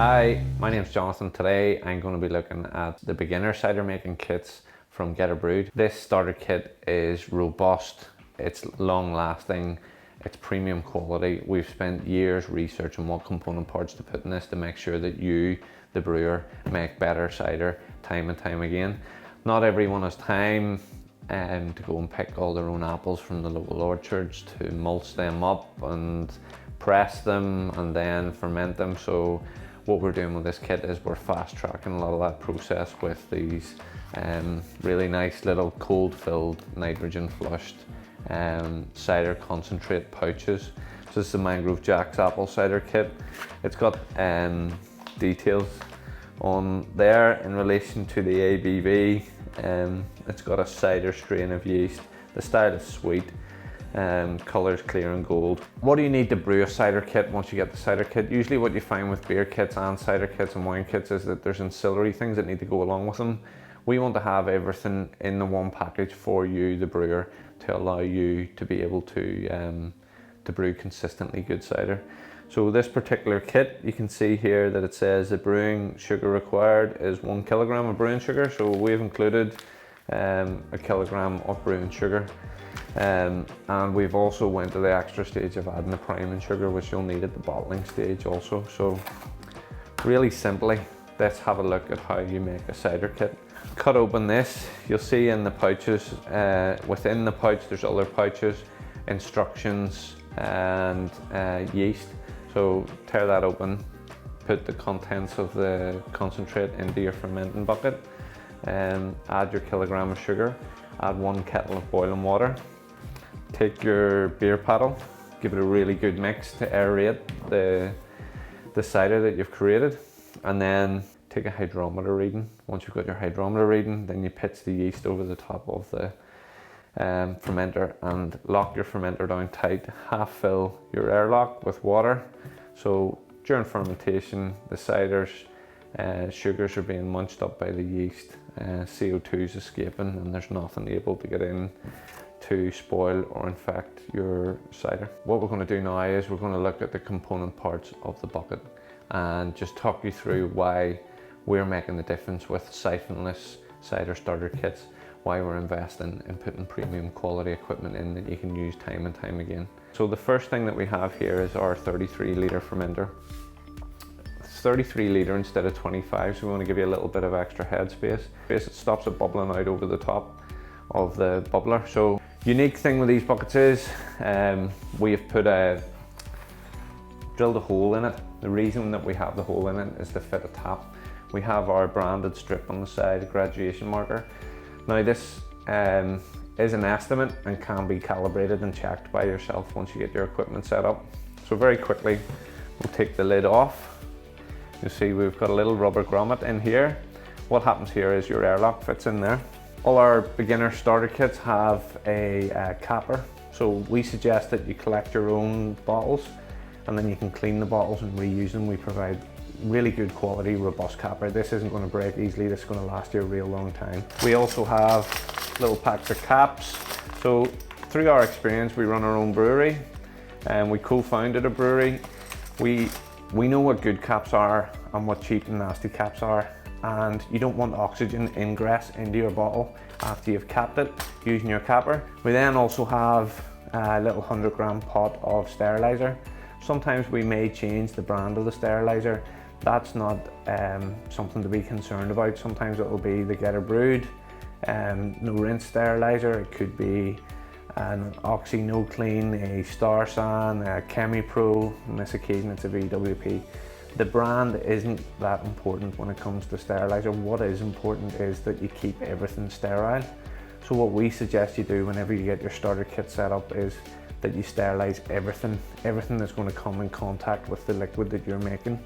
Hi, my name's Jonathan. Today I'm going to be looking at the beginner cider making kits from Geterbrewed. This starter kit is robust, it's long lasting, it's premium quality. We've spent years researching what component parts to put in this to make sure that you, the brewer, make better cider time and time again. Not everyone has time to go and pick all their own apples from the local orchards, to mulch them up and press them and then ferment them. So what we're doing with this kit is we're fast tracking a lot of that process with these really nice little cold filled, nitrogen flushed cider concentrate pouches. So this is the Mangrove Jack's apple cider kit. It's got details on there in relation to the ABV. It's got a cider strain of yeast. The style is sweet. Colours clear and gold. What do you need to brew a cider kit once you get the cider kit? Usually what you find with beer kits and cider kits and wine kits is that there's ancillary things that need to go along with them. We want to have everything in the one package for you, the brewer, to allow you to be able to brew consistently good cider. So this particular kit, you can see here that it says the brewing sugar required is 1 kilogram of brewing sugar. So we've included a kilogram of brewing sugar. And we've also went to the extra stage of adding the priming sugar, which you'll need at the bottling stage also. So really simply, let's have a look at how you make a cider kit. Cut open this, you'll see in the pouches, within the pouch there's other pouches, instructions and yeast. So tear that open, put the contents of the concentrate into your fermenting bucket, add your kilogram of sugar, add 1 kettle of boiling water. Take your beer paddle, give it a really good mix to aerate the cider that you've created, and then take a hydrometer reading. Once you've got your hydrometer reading, then you pitch the yeast over the top of the fermenter and lock your fermenter down tight. Half fill your airlock with water. So during fermentation, the cider's sugars are being munched up by the yeast, CO2 is escaping, and there's nothing able to get in to spoil or infect your cider. What we're going to do now is we're going to look at the component parts of the bucket and just talk you through why we're making the difference with siphonless cider starter kits, why we're investing in putting premium quality equipment in that you can use time and time again. So the first thing that we have here is our 33 litre fermenter. It's 33 litre instead of 25, so we want to give you a little bit of extra headspace. It stops it bubbling out over the top of the bubbler. So unique thing with these buckets is we have drilled a hole in it. The reason that we have the hole in it is to fit a tap. We have our branded strip on the side, graduation marker. Now this is an estimate and can be calibrated and checked by yourself once you get your equipment set up. So very quickly, we'll take the lid off. You'll see we've got a little rubber grommet in here. What happens here is your airlock fits in there. All our beginner starter kits have a capper. So we suggest that you collect your own bottles and then you can clean the bottles and reuse them. We provide really good quality, robust capper. This isn't going to break easily, this is going to last you a real long time. We also have little packs of caps. So through our experience, we run our own brewery and we co-founded a brewery. We know what good caps are and what cheap and nasty caps are, and you don't want oxygen ingress into your bottle after you've capped it using your capper. We then also have a little 100 gram pot of sterilizer. Sometimes we may change the brand of the sterilizer. That's not something to be concerned about. Sometimes it will be the Geterbrewed no rinse sterilizer. It could be an Oxy No Clean, a Starsan, a ChemiPro. On this occasion it's a VWP. The brand isn't that important when it comes to sterilizer. What is important is that you keep everything sterile. So what we suggest you do whenever you get your starter kit set up is that you sterilize everything that's going to come in contact with the liquid that you're making.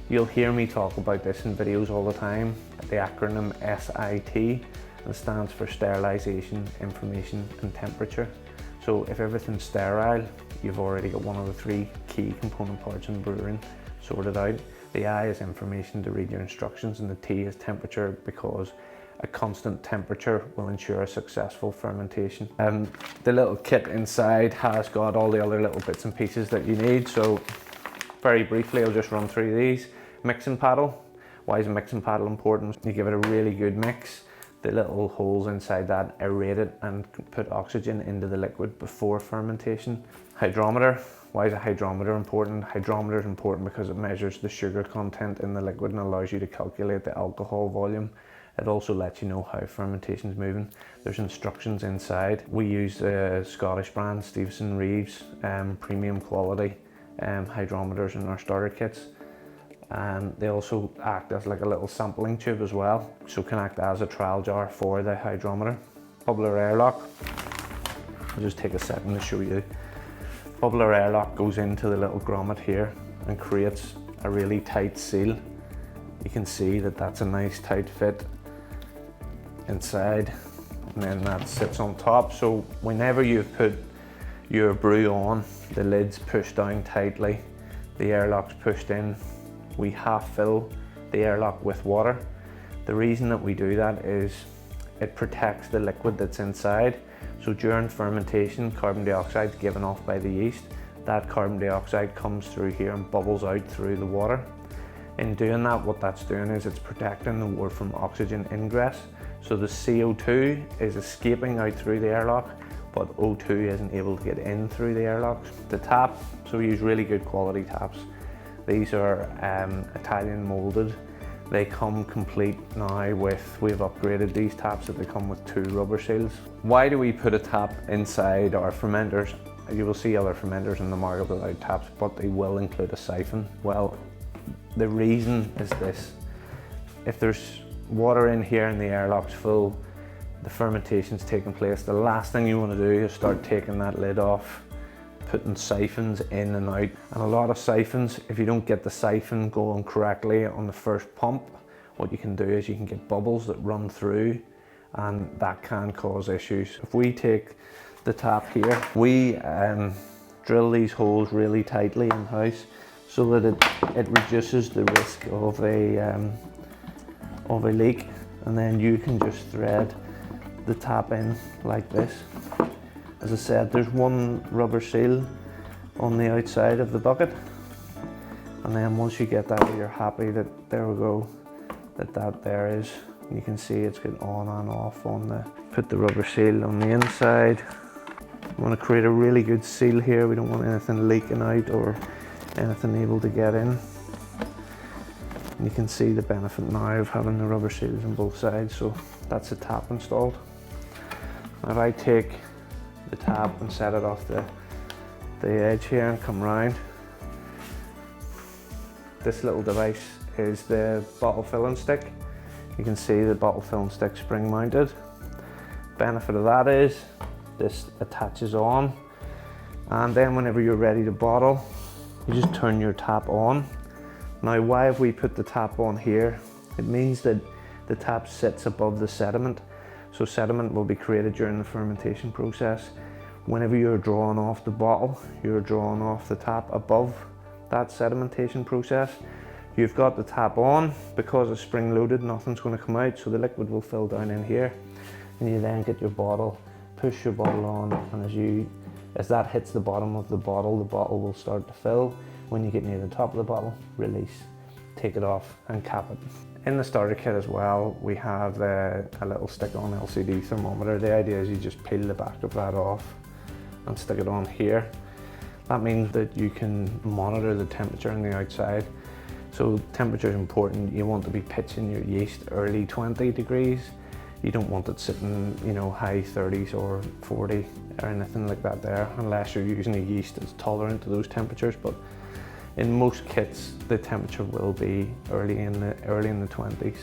You'll hear me talk about this in videos all the time. The acronym SIT, and stands for sterilization, information and temperature. So if everything's sterile, you've already got one of the 3 key component parts in brewing sorted out. The I is information to read your instructions, and the T is temperature, because a constant temperature will ensure a successful fermentation. The little kit inside has got all the other little bits and pieces that you need. So very briefly, I'll just run through these. Mixing paddle. Why is a mixing paddle important? You give it a really good mix. The little holes inside that aerate it and put oxygen into the liquid before fermentation. Hydrometer. Why is a hydrometer important? Hydrometer is important because it measures the sugar content in the liquid and allows you to calculate the alcohol volume. It also lets you know how fermentation is moving. There's instructions inside. We use a Scottish brand, Stevenson Reeves, premium quality hydrometers in our starter kits. And they also act as like a little sampling tube as well, so can act as a trial jar for the hydrometer. Bubbler airlock. I'll just take a second to show you. Bubbler airlock goes into the little grommet here and creates a really tight seal. You can see that that's a nice tight fit inside, and then that sits on top. So whenever you've put your brew on, the lid's pushed down tightly, the airlock's pushed in. We half fill the airlock with water. The reason that we do that is it protects the liquid that's inside. So during fermentation, carbon dioxide is given off by the yeast. That carbon dioxide comes through here and bubbles out through the water. In doing that, what that's doing is it's protecting the water from oxygen ingress. So the CO2 is escaping out through the airlock, but O2 isn't able to get in through the airlock. The tap, so we use really good quality taps. These are Italian molded. They come complete now with, we've upgraded these taps that they come with 2 rubber seals. Why do we put a tap inside our fermenters? You will see other fermenters in the market without taps, but they will include a siphon. Well, the reason is this. If there's water in here and the airlock's full, the fermentation's taking place, the last thing you want to do is start taking that lid off, putting siphons in and out. And a lot of siphons, if you don't get the siphon going correctly on the first pump, what you can do is you can get bubbles that run through, and that can cause issues. If we take the tap here, we drill these holes really tightly in house so that it reduces the risk of a leak, and then you can just thread the tap in like this. As I said, there's 1 rubber seal on the outside of the bucket, and then once you get that, you're happy that there we go, that there is. You can see it's got on and off on the. Put the rubber seal on the inside. We want to create a really good seal here. We don't want anything leaking out or anything able to get in. And you can see the benefit now of having the rubber seals on both sides. So that's the tap installed. Now if I take the tap and set it off the edge here and come round, this little device is the bottle filling stick. You can see the bottle filling stick spring mounted. Benefit of that is this attaches on, and then whenever you're ready to bottle, you just turn your tap on. Now why have we put the tap on here? It means that the tap sits above the sediment. So sediment will be created during the fermentation process. Whenever you're drawing off the bottle, you're drawing off the tap above that sedimentation process. You've got the tap on, because it's spring loaded, nothing's going to come out, so the liquid will fill down in here. And you then get your bottle, push your bottle on, and as that hits the bottom of the bottle will start to fill. When you get near the top of the bottle, release, take it off and cap it. In the starter kit as well, we have a little stick-on LCD thermometer. The idea is you just peel the back of that off and stick it on here. That means that you can monitor the temperature on the outside. So temperature is important. You want to be pitching your yeast early 20 degrees. You don't want it sitting, high 30s or 40 or anything like that there, unless you're using a yeast that's tolerant to those temperatures. But in most kits, the temperature will be early in the 20s.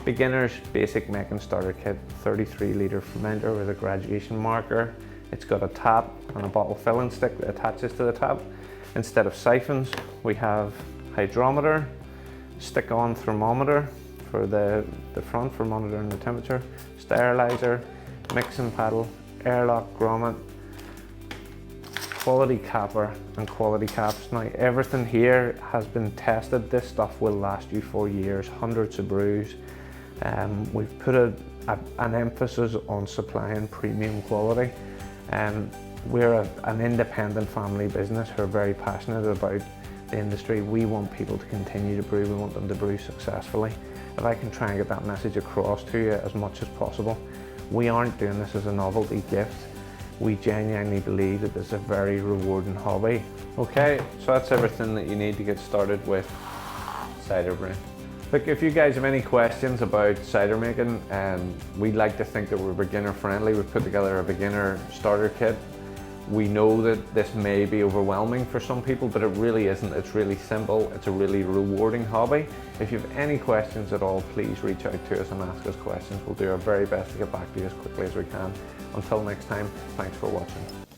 Beginner's basic making starter kit, 33 litre fermenter with a graduation marker. It's got a tap and a bottle filling stick that attaches to the tap. Instead of siphons, we have hydrometer, stick-on thermometer for the front for monitoring the temperature, sterilizer, mixing paddle, airlock grommet, quality capper and quality caps. Now everything here has been tested. This stuff will last you for years, hundreds of brews. We've put an emphasis on supplying premium quality. We're an independent family business who are very passionate about the industry. We want people to continue to brew, we want them to brew successfully. If I can try and get that message across to you as much as possible, we aren't doing this as a novelty gift. We genuinely believe that it's a very rewarding hobby. Okay, so that's everything that you need to get started with cider brewing. Look, if you guys have any questions about cider making, we like to think that we're beginner friendly. We've put together a beginner starter kit. We know that this may be overwhelming for some people, but it really isn't. It's really simple. It's a really rewarding hobby. If you have any questions at all, please reach out to us and ask us questions. We'll do our very best to get back to you as quickly as we can. Until next time, thanks for watching.